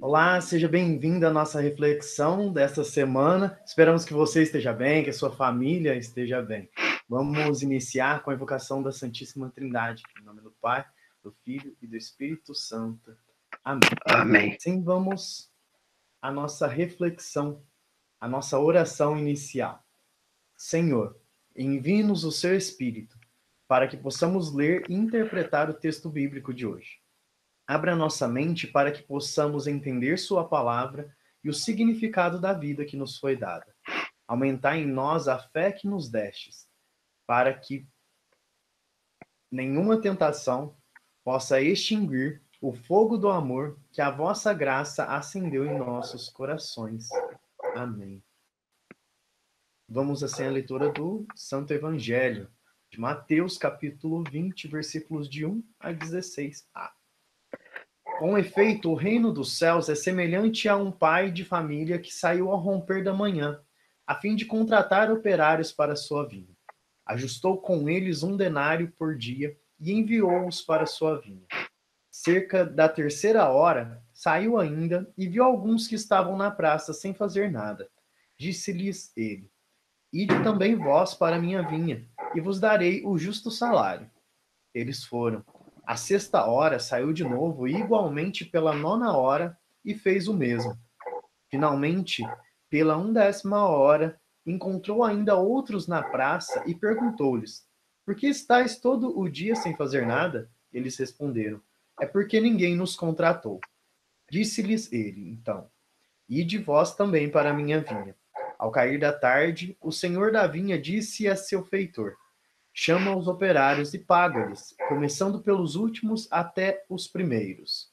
Olá, seja bem-vindo à nossa reflexão desta semana. Esperamos que você esteja bem, que a sua família esteja bem. Vamos iniciar com a invocação da Santíssima Trindade, em nome do Pai, do Filho e do Espírito Santo. Amém. Amém. Sim, vamos à nossa reflexão, à nossa oração inicial. Senhor, envie-nos o seu Espírito, para que possamos ler e interpretar o texto bíblico de hoje. Abra nossa mente para que possamos entender sua palavra e o significado da vida que nos foi dada. Aumentar em nós a fé que nos destes, para que nenhuma tentação possa extinguir o fogo do amor que a vossa graça acendeu em nossos corações. Amém. Vamos assim à leitura do Santo Evangelho, de Mateus, capítulo 20, versículos de 1 a 16a. Com efeito, o reino dos céus é semelhante a um pai de família que saiu ao romper da manhã, a fim de contratar operários para sua vinha. Ajustou com eles 1 denário por dia e enviou-os para sua vinha. Cerca da 3ª hora, saiu ainda e viu alguns que estavam na praça sem fazer nada. Disse-lhes ele: Ide também vós para a minha vinha, e vos darei o justo salário. Eles foram. À 6ª hora saiu de novo, e igualmente pela 9ª hora, e fez o mesmo. Finalmente, pela 10ª hora, encontrou ainda outros na praça e perguntou-lhes: Por que estáis todo o dia sem fazer nada? Eles responderam: É porque ninguém nos contratou. Disse-lhes ele, então: Ide vós também para a minha vinha. Ao cair da tarde, o senhor da vinha disse a seu feitor: Chama os operários e paga-lhes, começando pelos últimos até os primeiros.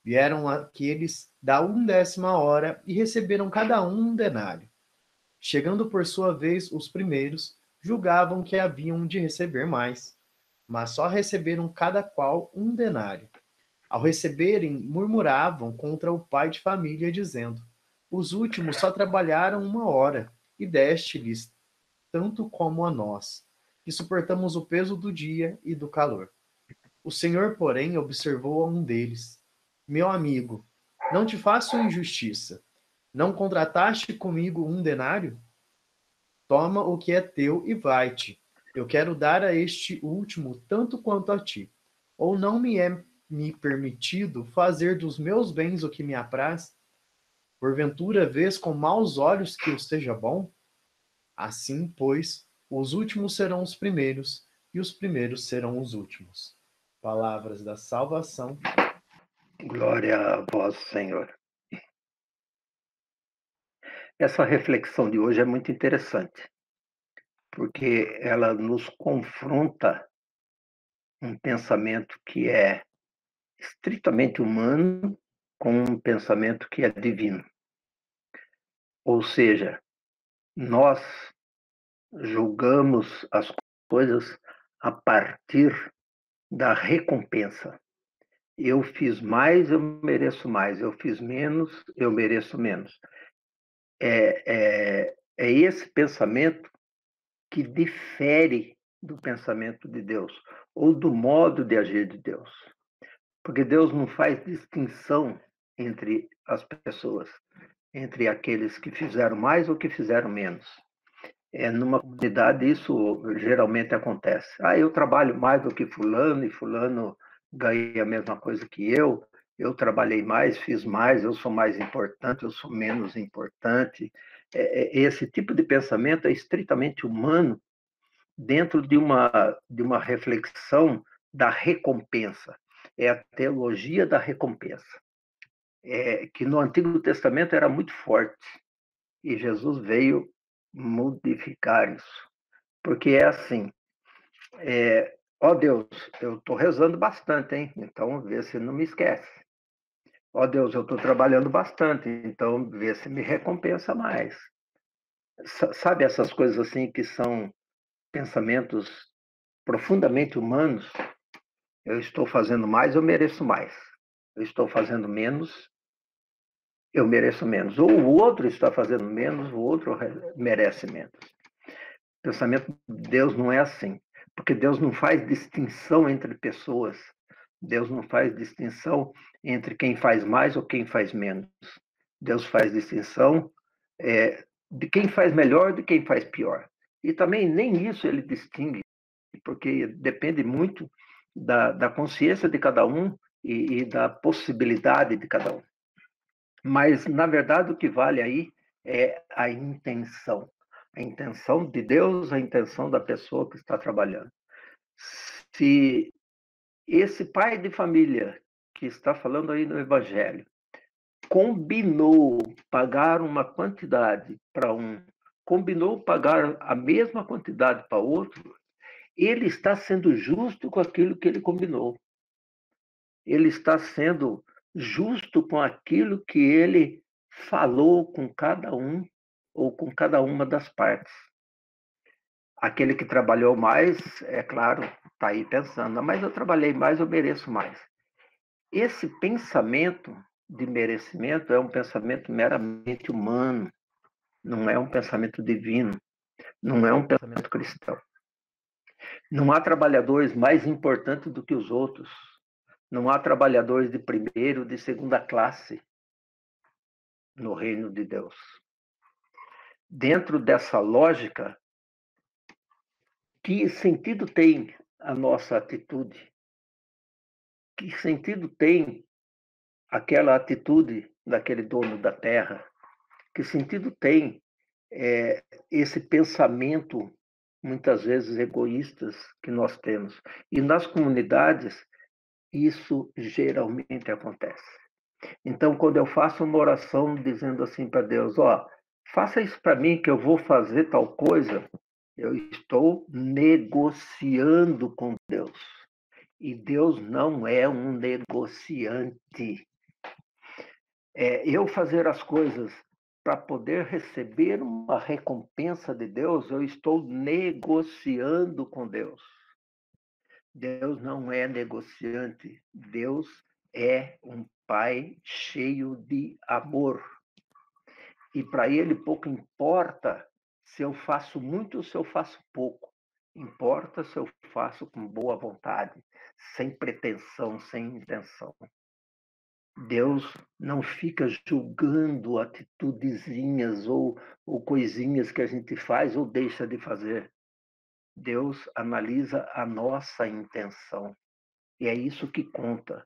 Vieram aqueles da 10ª hora e receberam cada um 1 denário. Chegando por sua vez os primeiros, julgavam que haviam de receber mais, mas só receberam cada qual 1 denário. Ao receberem, murmuravam contra o pai de família, dizendo: Os últimos só trabalharam 1 hora, e deste-lhes tanto como a nós, que suportamos o peso do dia e do calor. O Senhor, porém, observou a um deles: Meu amigo, não te faço injustiça. Não contrataste comigo 1 denário? Toma o que é teu e vai-te. Eu quero dar a este último tanto quanto a ti. Ou não me permitido fazer dos meus bens o que me apraz? Porventura vês com maus olhos que eu seja bom? Assim, pois, os últimos serão os primeiros, e os primeiros serão os últimos. Palavras da salvação. Glória a vós, Senhor. Essa reflexão de hoje é muito interessante, porque ela nos confronta um pensamento que é estritamente humano com um pensamento que é divino. Ou seja, nós julgamos as coisas a partir da recompensa. Eu fiz mais, eu mereço mais. Eu fiz menos, eu mereço menos. É esse pensamento que difere do pensamento de Deus, ou do modo de agir de Deus. Porque Deus não faz distinção entre as pessoas, entre aqueles que fizeram mais ou que fizeram menos. Numa comunidade isso geralmente acontece. Eu trabalho mais do que fulano, e fulano ganha a mesma coisa que eu trabalhei mais, fiz mais, eu sou mais importante, eu sou menos importante. Esse tipo de pensamento é estritamente humano dentro de uma reflexão da recompensa. É a teologia da recompensa, que no Antigo Testamento era muito forte, e Jesus veio modificar isso. Porque é assim, ó Deus, eu estou rezando bastante, hein? Então vê se não me esquece. Ó Deus, eu estou trabalhando bastante, então vê se me recompensa mais. Sabe essas coisas assim que são pensamentos profundamente humanos? Eu estou fazendo mais, eu mereço mais. Eu estou fazendo menos, eu mereço menos. Ou o outro está fazendo menos, o outro merece menos. O pensamento de Deus não é assim, porque Deus não faz distinção entre pessoas. Deus não faz distinção entre quem faz mais ou quem faz menos. Deus faz distinção de quem faz melhor e de quem faz pior. E também nem isso ele distingue, porque depende muito da consciência de cada um e da possibilidade de cada um. Mas, na verdade, o que vale aí é a intenção. A intenção de Deus, a intenção da pessoa que está trabalhando. Se esse pai de família que está falando aí no Evangelho combinou pagar uma quantidade para um, combinou pagar a mesma quantidade para outro, ele está sendo justo com aquilo que ele combinou. Ele está sendo justo com aquilo que ele falou com cada um ou com cada uma das partes. Aquele que trabalhou mais, é claro, está aí pensando, mas eu trabalhei mais, eu mereço mais. Esse pensamento de merecimento é um pensamento meramente humano, não é um pensamento divino, não é um pensamento cristão. Não há trabalhadores mais importantes do que os outros. Não há trabalhadores de primeira ou de segunda classe no reino de Deus. Dentro dessa lógica, que sentido tem a nossa atitude? Que sentido tem aquela atitude daquele dono da terra? Que sentido tem esse pensamento, muitas vezes egoístas, que nós temos? E nas comunidades, isso geralmente acontece. Então, quando eu faço uma oração dizendo assim para Deus, faça isso para mim que eu vou fazer tal coisa, eu estou negociando com Deus. E Deus não é um negociante. Eu fazer as coisas para poder receber uma recompensa de Deus, eu estou negociando com Deus. Deus não é negociante. Deus é um Pai cheio de amor. E para Ele pouco importa se eu faço muito ou se eu faço pouco. Importa se eu faço com boa vontade, sem pretensão, sem intenção. Deus não fica julgando atitudezinhas ou coisinhas que a gente faz ou deixa de fazer. Deus analisa a nossa intenção. E é isso que conta.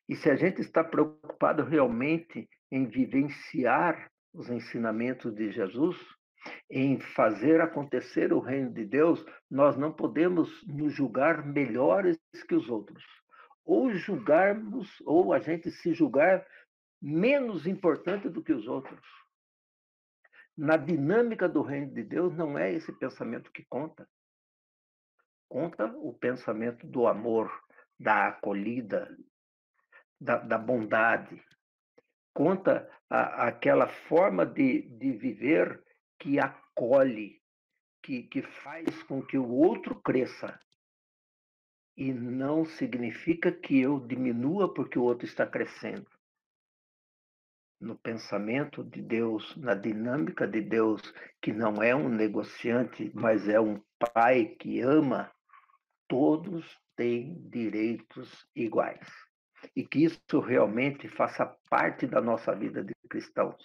E se a gente está preocupado realmente em vivenciar os ensinamentos de Jesus, em fazer acontecer o reino de Deus, nós não podemos nos julgar melhores que os outros. Ou julgarmos, ou a gente se julgar menos importante do que os outros. Na dinâmica do reino de Deus, não é esse pensamento que conta. Conta o pensamento do amor, da acolhida, da bondade. Conta aquela forma de viver que acolhe, que faz com que o outro cresça. E não significa que eu diminua porque o outro está crescendo. No pensamento de Deus, na dinâmica de Deus, que não é um negociante, mas é um pai que ama, todos têm direitos iguais. E que isso realmente faça parte da nossa vida de cristãos.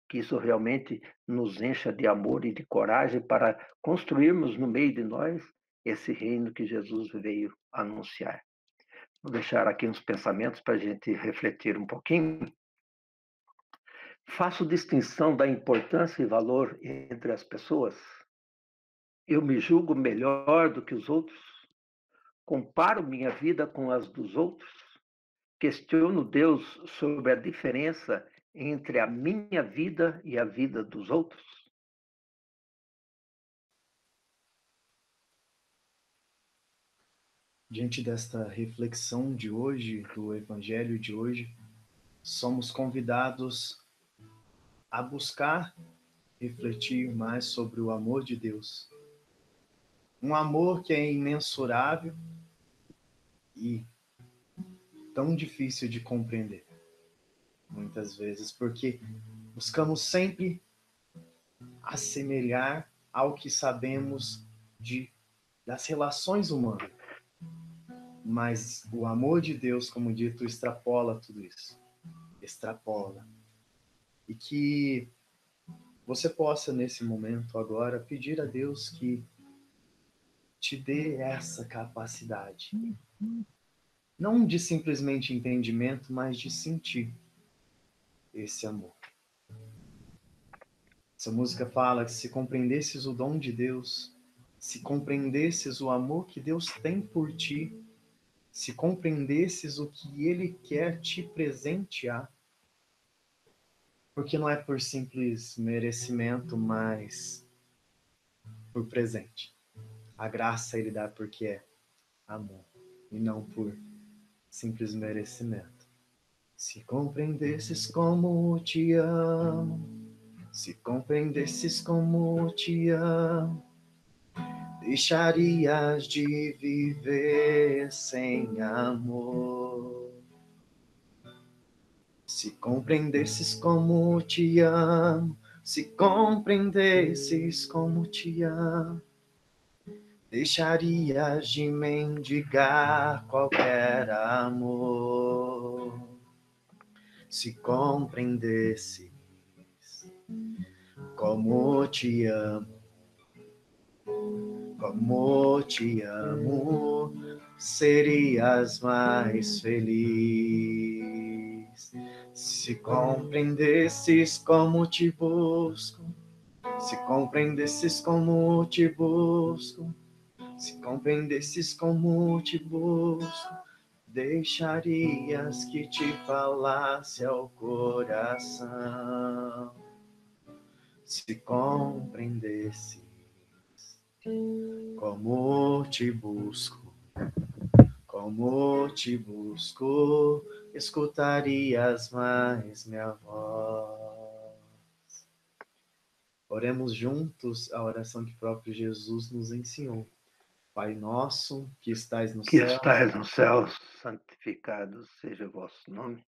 Que isso realmente nos encha de amor e de coragem para construirmos no meio de nós esse reino que Jesus veio anunciar. Vou deixar aqui uns pensamentos para a gente refletir um pouquinho. Faço distinção da importância e valor entre as pessoas? Eu me julgo melhor do que os outros? Comparo minha vida com as dos outros? Questiono Deus sobre a diferença entre a minha vida e a vida dos outros? Diante desta reflexão de hoje, do Evangelho de hoje, somos convidados a buscar refletir mais sobre o amor de Deus. Um amor que é imensurável e tão difícil de compreender, muitas vezes, porque buscamos sempre assemelhar ao que sabemos das relações humanas. mas o amor de Deus, como dito, extrapola tudo isso. Extrapola. E que você possa, nesse momento agora, pedir a Deus que te dê essa capacidade. Não de simplesmente entendimento, mas de sentir esse amor. Essa música fala que se compreendesses o dom de Deus, se compreendesses o amor que Deus tem por ti, se compreendesses o que Ele quer te presentear, porque não é por simples merecimento, mas por presente. A graça Ele dá porque é amor, e não por simples merecimento. Se compreendesses como te amo, se compreendesses como te amo, deixarias de viver sem amor. Se compreendesses como te amo, se compreendesses como te amo, deixarias de mendigar qualquer amor. Se compreendesses como te amo, serias mais feliz. Se compreendesses como te busco, se compreendesses como te busco, se compreendesses como te busco, deixarias que te falasse ao coração. Se compreendesses como te busco, escutarias mais minha voz. Oremos juntos a oração que próprio Jesus nos ensinou. Pai nosso, que estais no Que céu, estais no céu, santificado seja o vosso nome.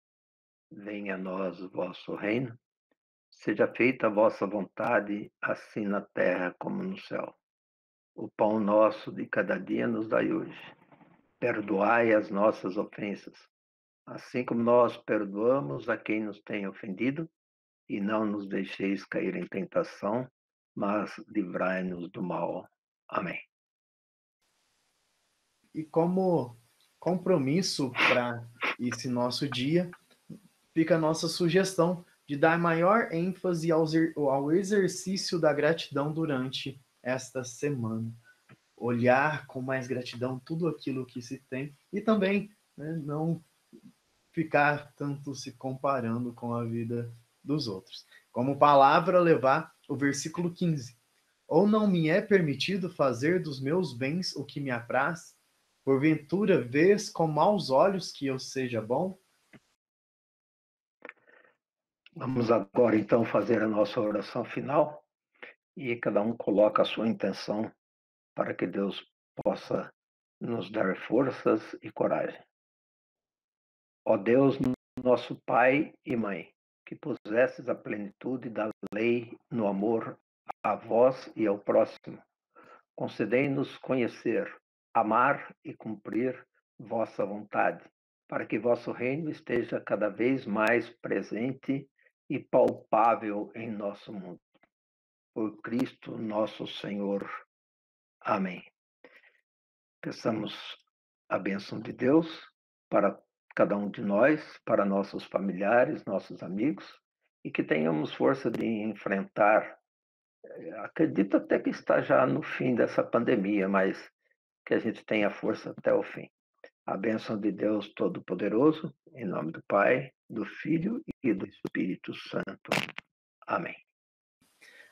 Venha a nós o vosso reino. Seja feita a vossa vontade, assim na terra como no céu. O pão nosso de cada dia nos dai hoje. Perdoai as nossas ofensas, assim como nós perdoamos a quem nos tem ofendido, e não nos deixeis cair em tentação, mas livrai-nos do mal. Amém. e como compromisso para esse nosso dia, fica a nossa sugestão de dar maior ênfase ao exercício da gratidão durante esta semana. Olhar com mais gratidão tudo aquilo que se tem e também, né, não ficar tanto se comparando com a vida dos outros. Como palavra, levar o versículo 15. Ou não me é permitido fazer dos meus bens o que me apraz? Porventura vês com maus olhos que eu seja bom? Vamos agora, então, fazer a nossa oração final e cada um coloca a sua intenção para que Deus possa nos dar forças e coragem. Ó Deus, nosso Pai e Mãe, que pusestes a plenitude da lei no amor a vós e ao próximo, concedei-nos conhecer, amar e cumprir vossa vontade, para que vosso reino esteja cada vez mais presente e palpável em nosso mundo. Por Cristo nosso Senhor. Amém. Peçamos a bênção de Deus para cada um de nós, para nossos familiares, nossos amigos, e que tenhamos força de enfrentar. Acredito até que está já no fim dessa pandemia, mas que a gente tenha força até o fim. A bênção de Deus Todo-Poderoso, em nome do Pai, do Filho e do Espírito Santo. Amém.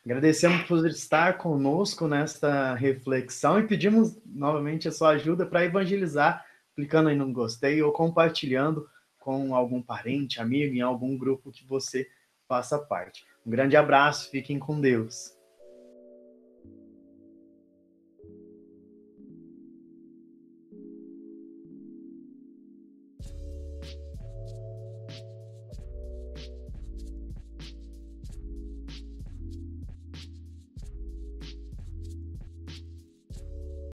Agradecemos por estar conosco nesta reflexão e pedimos novamente a sua ajuda para evangelizar, clicando em não gostei ou compartilhando com algum parente, amigo, em algum grupo que você faça parte. Um grande abraço, fiquem com Deus.